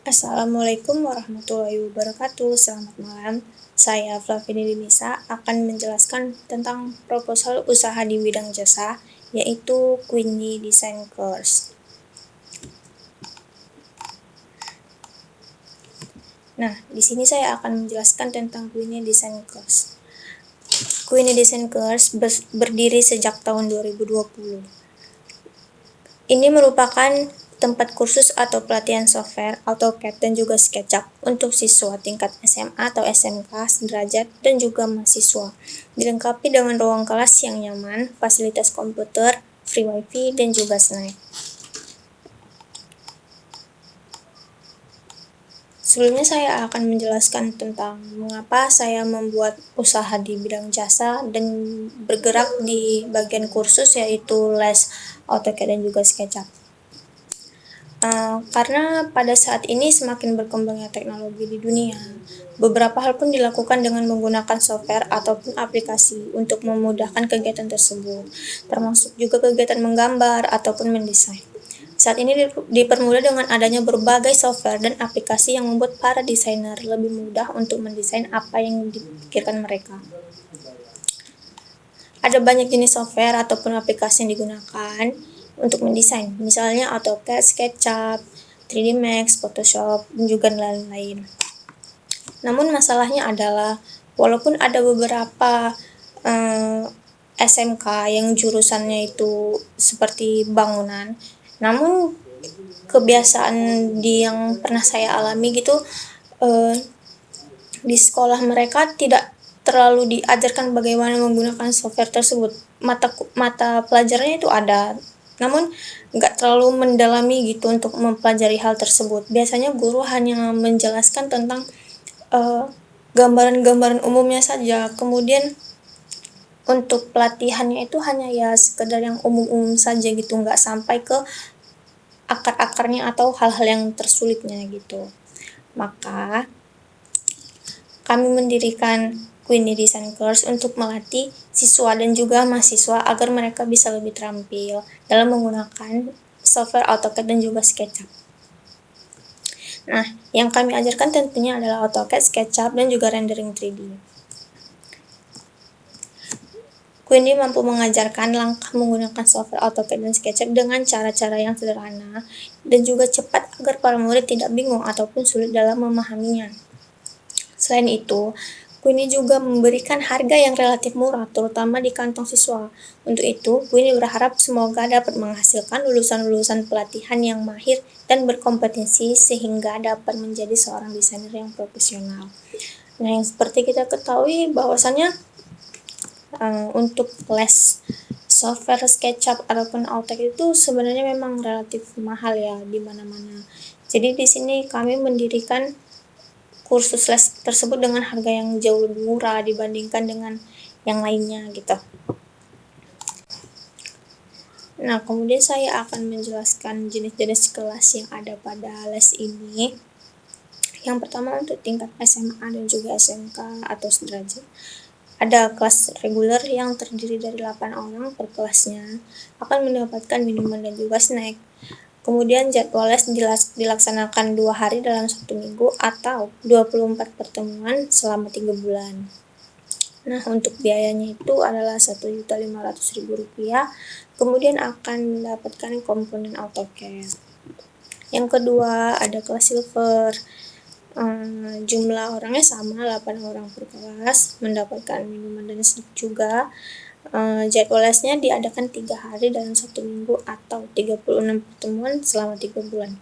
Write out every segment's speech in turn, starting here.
Assalamualaikum warahmatullahi wabarakatuh. Selamat malam. Saya Flavini Dinisa akan menjelaskan tentang proposal usaha di bidang jasa, yaitu Queenie Design Course. Nah, di sini saya akan menjelaskan tentang Queenie Design Course. Queenie Design Course berdiri sejak tahun 2020. Ini merupakan tempat kursus atau pelatihan software, AutoCAD, dan juga SketchUp untuk siswa tingkat SMA atau SMK sederajat dan juga mahasiswa. Dilengkapi dengan ruang kelas yang nyaman, fasilitas komputer, free wifi, dan juga snack. Sebelumnya saya akan menjelaskan tentang mengapa saya membuat usaha di bidang jasa dan bergerak di bagian kursus yaitu les AutoCAD dan juga SketchUp. Karena pada saat ini semakin berkembangnya teknologi di dunia, beberapa hal pun dilakukan dengan menggunakan software ataupun aplikasi untuk memudahkan kegiatan tersebut, termasuk juga kegiatan menggambar ataupun mendesain. Saat ini dipermudah dengan adanya berbagai software dan aplikasi yang membuat para desainer lebih mudah untuk mendesain apa yang dipikirkan mereka. Ada banyak jenis software ataupun aplikasi yang digunakan untuk mendesain, misalnya AutoCAD, SketchUp, 3D Max, Photoshop, dan juga lain-lain. Namun masalahnya adalah, walaupun ada beberapa SMK yang jurusannya itu seperti bangunan, namun kebiasaan yang pernah saya alami gitu, di sekolah mereka tidak terlalu diajarkan bagaimana menggunakan software tersebut. Mata pelajarannya itu ada, namun nggak terlalu mendalami gitu untuk mempelajari hal tersebut. Biasanya guru hanya menjelaskan tentang gambaran-gambaran umumnya saja. Kemudian untuk pelatihannya itu hanya ya sekedar yang umum-umum saja gitu, nggak sampai ke akar-akarnya atau hal-hal yang tersulitnya gitu. Maka kami mendirikan Queenie Design Course untuk melatih siswa dan juga mahasiswa agar mereka bisa lebih terampil dalam menggunakan software AutoCAD dan juga SketchUp. Nah, yang kami ajarkan tentunya adalah AutoCAD, SketchUp, dan juga rendering 3D. Queenie mampu mengajarkan langkah menggunakan software AutoCAD dan SketchUp dengan cara-cara yang sederhana dan juga cepat agar para murid tidak bingung ataupun sulit dalam memahaminya. Selain itu, Queenie juga memberikan harga yang relatif murah, terutama di kantong siswa. Untuk itu, Queenie berharap semoga dapat menghasilkan lulusan-lulusan pelatihan yang mahir dan berkompetensi sehingga dapat menjadi seorang desainer yang profesional. Nah, yang seperti kita ketahui bahwasannya untuk les software SketchUp ataupun AutoCAD itu sebenarnya memang relatif mahal ya di mana-mana. Jadi di sini kami mendirikan kursus les tersebut dengan harga yang jauh lebih murah dibandingkan dengan yang lainnya gitu. Nah, kemudian saya akan menjelaskan jenis-jenis kelas yang ada pada les ini. Yang pertama untuk tingkat SMA dan juga SMK atau sederajat. Ada kelas reguler yang terdiri dari 8 orang per kelasnya, akan mendapatkan minuman dan juga snack. Kemudian jadwal les dilaksanakan 2 hari dalam 1 minggu atau 24 pertemuan selama 3 bulan. Nah, untuk biayanya itu adalah Rp1.500.000, kemudian akan mendapatkan komponen AutoCAD. Yang kedua ada kelas silver, jumlah orangnya sama, 8 orang per kelas, mendapatkan minuman dan snack juga. Jadwal lesnya diadakan 3 hari dalam 1 minggu atau 36 pertemuan selama 3 bulan.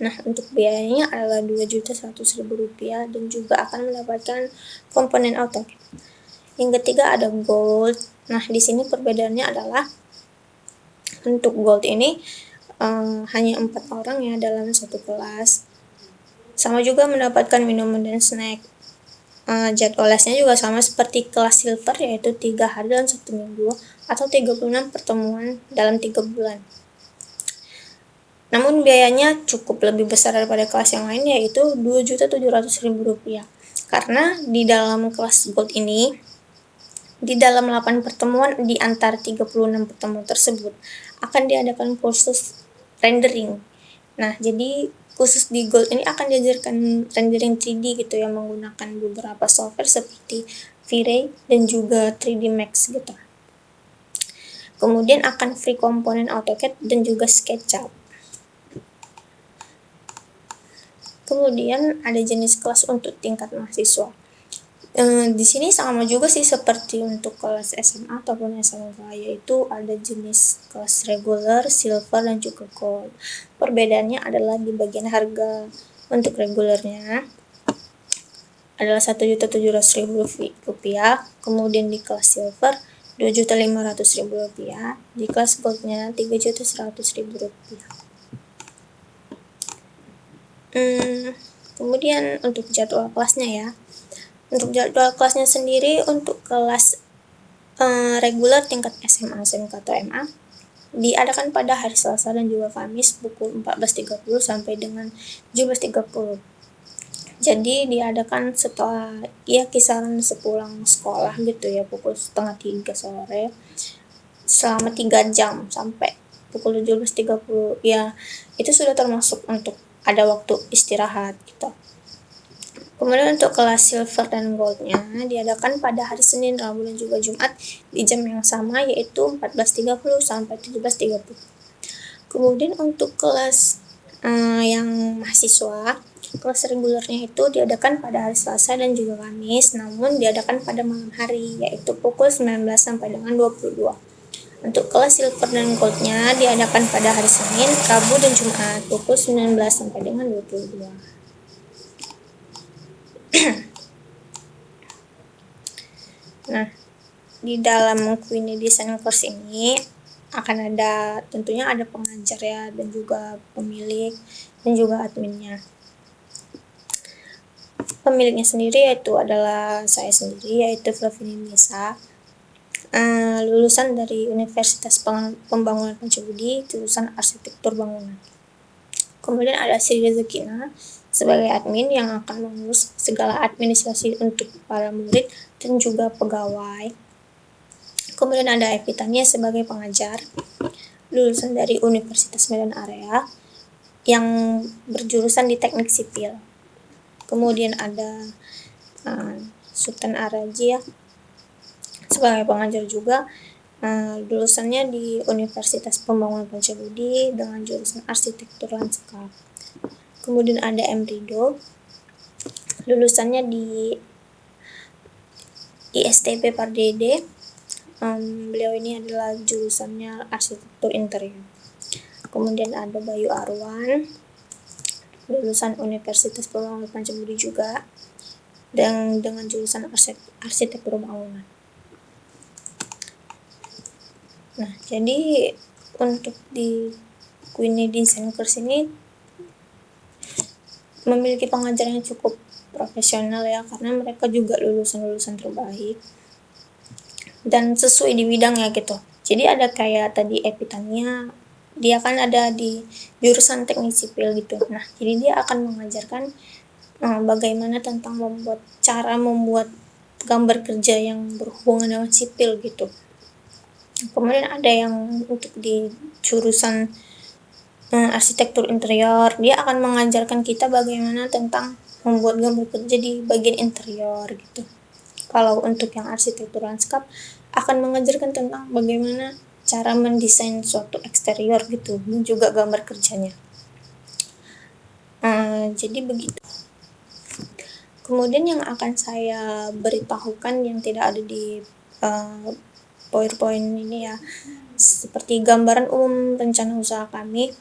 Nah, untuk biayanya adalah Rp2.100.000 dan juga akan mendapatkan komponen AutoCAD. Yang ketiga ada gold. Nah, di sini perbedaannya adalah untuk gold ini hanya 4 orang ya dalam satu kelas. Sama juga mendapatkan minuman dan snack. Jadwal lesnya juga sama seperti kelas silver, yaitu 3 hari dalam 1 minggu atau 36 pertemuan dalam 3 bulan. Namun biayanya cukup lebih besar daripada kelas yang lain, yaitu Rp2.700.000. Karena di dalam kelas gold ini, di dalam 8 pertemuan di antara 36 pertemuan tersebut akan diadakan kursus rendering, Nah, jadi khusus di Gold ini akan diajarkan rendering 3D gitu yang menggunakan beberapa software seperti V-Ray dan juga 3D Max gitu. Kemudian akan free komponen AutoCAD dan juga SketchUp. Kemudian ada jenis kelas untuk tingkat mahasiswa. Di sini sama juga sih seperti untuk kelas SMA ataupun SMK, yaitu ada jenis kelas regular, silver, dan juga gold. Perbedaannya adalah di bagian harga. Untuk regulernya adalah Rp1.700.000, kemudian di kelas silver Rp2.500.000, di kelas goldnya Rp3.100.000. Kemudian untuk jadwal kelasnya ya. Untuk jadwal kelasnya sendiri untuk kelas reguler tingkat SMA, SMK atau MA diadakan pada hari Selasa dan juga Kamis pukul 14.30 sampai dengan 17.30. Jadi diadakan setelah kisaran sepulang sekolah gitu ya, pukul 2:30 sore selama 3 jam sampai pukul 17.30 ya. Itu sudah termasuk untuk ada waktu istirahat gitu. Kemudian untuk kelas silver dan goldnya diadakan pada hari Senin, Rabu, dan juga Jumat di jam yang sama, yaitu 14.30 sampai 17.30. Kemudian untuk kelas yang mahasiswa, kelas regulernya itu diadakan pada hari Selasa dan juga Kamis, namun diadakan pada malam hari, yaitu pukul 19 sampai dengan 22. Untuk kelas silver dan goldnya diadakan pada hari Senin, Rabu, dan Jumat, pukul 19 sampai dengan 22. Nah, di dalam Queenie Design Course ini akan ada, tentunya ada pengajar ya, dan juga pemilik, dan juga adminnya. Pemiliknya sendiri yaitu adalah saya sendiri, yaitu Flavini Nisa, lulusan dari Universitas Pembangunan Pancabudi, jurusan Arsitektur Bangunan. Kemudian ada Sri Rezekina sebagai admin yang akan mengurus segala administrasi untuk para murid dan juga pegawai. Kemudian ada Evitania sebagai pengajar, lulusan dari Universitas Medan Area yang berjurusan di Teknik Sipil. Kemudian ada Sultan Araji ya, sebagai pengajar juga, lulusannya di Universitas Pembangunan Pancabudi dengan jurusan Arsitektur Lanskap. Kemudian ada M. Rido, lulusannya di ISTP Pardede. Beliau ini adalah jurusannya Arsitektur Interior. Kemudian ada Bayu Arwan, lulusan Universitas Pembangunan Pancabudi juga, dan dengan jurusan Arsitektur Bangunan. Nah, jadi untuk di Queenie Design Course ini memiliki pengajar yang cukup profesional ya, karena mereka juga lulusan-lulusan terbaik dan sesuai di bidangnya gitu. Jadi ada kayak tadi Evitania, dia kan ada di jurusan Teknik Sipil gitu. Nah, jadi dia akan mengajarkan bagaimana tentang cara membuat gambar kerja yang berhubungan dengan sipil gitu. Kemudian ada yang untuk di jurusan arsitektur interior, dia akan mengajarkan kita bagaimana tentang membuat gambar kerja di bagian interior gitu. Kalau untuk yang arsitektur lanskap akan mengajarkan tentang bagaimana cara mendesain suatu eksterior gitu, dan juga gambar kerjanya. Jadi begitu. Kemudian yang akan saya beritahukan yang tidak ada di PowerPoint ini ya, seperti gambaran umum rencana usaha kami.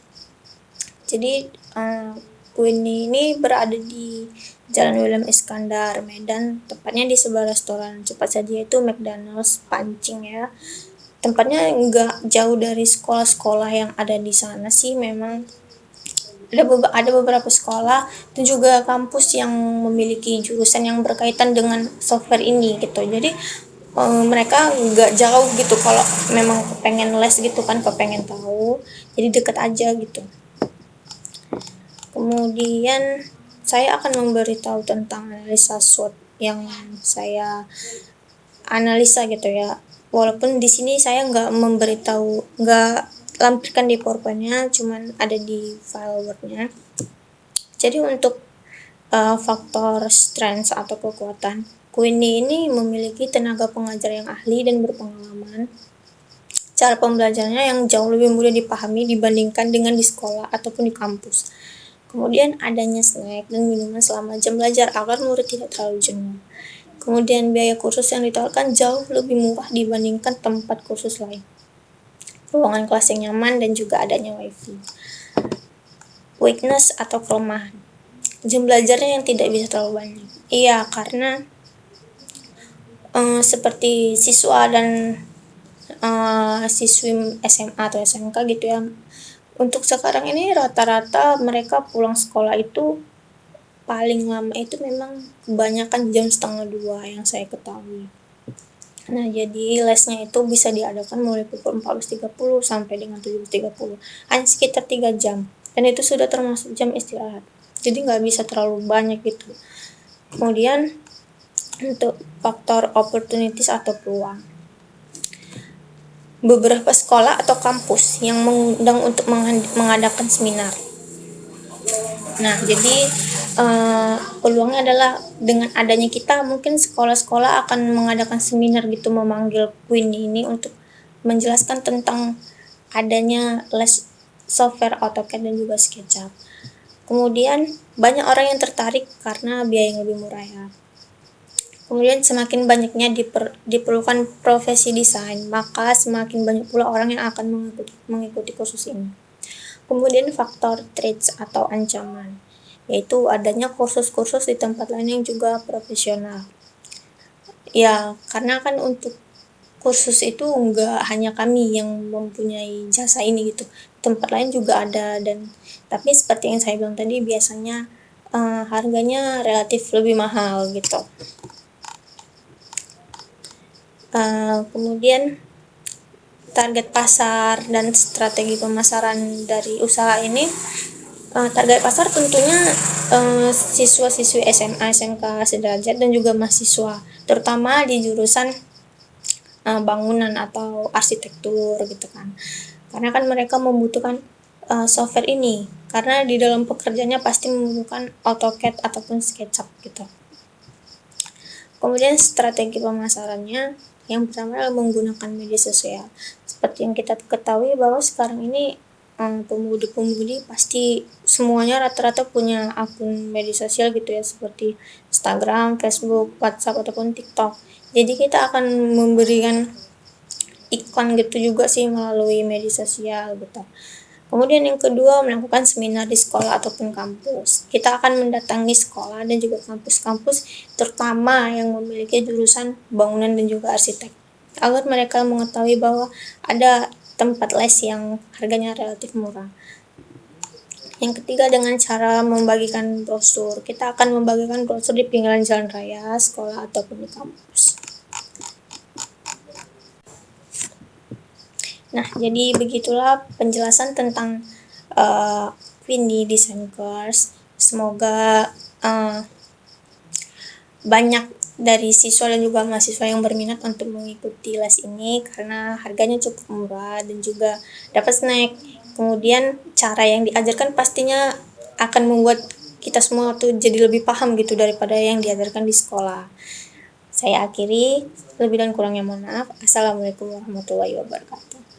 Jadi Queenie ini berada di Jalan William Iskandar, Medan, tepatnya di sebuah restoran cepat saji yaitu McDonald's Pancing ya. Tempatnya nggak jauh dari sekolah-sekolah yang ada di sana sih, memang ada beberapa sekolah dan juga kampus yang memiliki jurusan yang berkaitan dengan software ini gitu. Jadi mereka nggak jauh gitu, kalau memang pengen les gitu kan, kepengen tahu, jadi deket aja gitu. Kemudian saya akan memberitahu tentang analisa SWOT yang saya analisa gitu ya. Walaupun di sini saya nggak lampirkan di PowerPoint-nya, cuman ada di file Word-nya. Jadi untuk faktor strength atau kekuatan, Queenie ini memiliki tenaga pengajar yang ahli dan berpengalaman. Cara pembelajarannya yang jauh lebih mudah dipahami dibandingkan dengan di sekolah ataupun di kampus. Kemudian adanya snack dan minuman selama jam belajar agar murid tidak terlalu jenuh. Kemudian biaya kursus yang ditawarkan jauh lebih murah dibandingkan tempat kursus lain. Ruangan kelas yang nyaman dan juga adanya wifi. Weakness atau kelemahan, jam belajarnya yang tidak bisa terlalu banyak. Iya, karena seperti siswa dan siswi SMA atau SMK gitu ya. Untuk sekarang ini rata-rata mereka pulang sekolah itu paling lama itu memang kebanyakan jam 1:30 yang saya ketahui. Nah, jadi lesnya itu bisa diadakan mulai pukul 14.30 sampai dengan 17.30. Hanya sekitar 3 jam. Dan itu sudah termasuk jam istirahat. Jadi nggak bisa terlalu banyak gitu. Kemudian untuk faktor opportunities atau peluang, beberapa sekolah atau kampus yang mengundang untuk mengadakan seminar. Nah, jadi peluangnya adalah dengan adanya kita, mungkin sekolah-sekolah akan mengadakan seminar gitu, memanggil Queenie ini untuk menjelaskan tentang adanya les software AutoCAD dan juga SketchUp. Kemudian banyak orang yang tertarik karena biaya yang lebih murah ya. Kemudian semakin banyaknya diperlukan profesi desain, maka semakin banyak pula orang yang akan mengikuti kursus ini. Kemudian faktor threats atau ancaman, yaitu adanya kursus-kursus di tempat lain yang juga profesional. Ya, karena kan untuk kursus itu enggak hanya kami yang mempunyai jasa ini gitu. Tempat lain juga ada, dan tapi seperti yang saya bilang tadi, biasanya harganya relatif lebih mahal gitu. Kemudian target pasar dan strategi pemasaran dari usaha ini. Target pasar tentunya siswa-siswi SMA, SMK sederajat dan juga mahasiswa, terutama di jurusan bangunan atau arsitektur gitu kan. Karena kan mereka membutuhkan software ini, karena di dalam pekerjaannya pasti membutuhkan AutoCAD ataupun SketchUp gitu. Kemudian strategi pemasarannya, yang pertama adalah menggunakan media sosial. Seperti yang kita ketahui bahwa sekarang ini pemudi-pemudi pasti semuanya rata-rata punya akun media sosial gitu ya, seperti Instagram, Facebook, WhatsApp ataupun TikTok. Jadi kita akan memberikan iklan gitu juga sih melalui media sosial gitu. Kemudian yang kedua, melakukan seminar di sekolah ataupun kampus. Kita akan mendatangi sekolah dan juga kampus-kampus terutama yang memiliki jurusan bangunan dan juga arsitek, agar mereka mengetahui bahwa ada tempat les yang harganya relatif murah. Yang ketiga, dengan cara membagikan brosur. Kita akan membagikan brosur di pinggiran jalan raya, sekolah ataupun di kampus. Nah, jadi begitulah penjelasan tentang Queenie Design Course. Semoga banyak dari siswa dan juga mahasiswa yang berminat untuk mengikuti les ini, karena harganya cukup murah dan juga dapat snack. Kemudian cara yang diajarkan pastinya akan membuat kita semua tuh jadi lebih paham gitu daripada yang diajarkan di sekolah. Saya akhiri, lebih dan kurangnya mohon maaf. Assalamualaikum warahmatullahi wabarakatuh.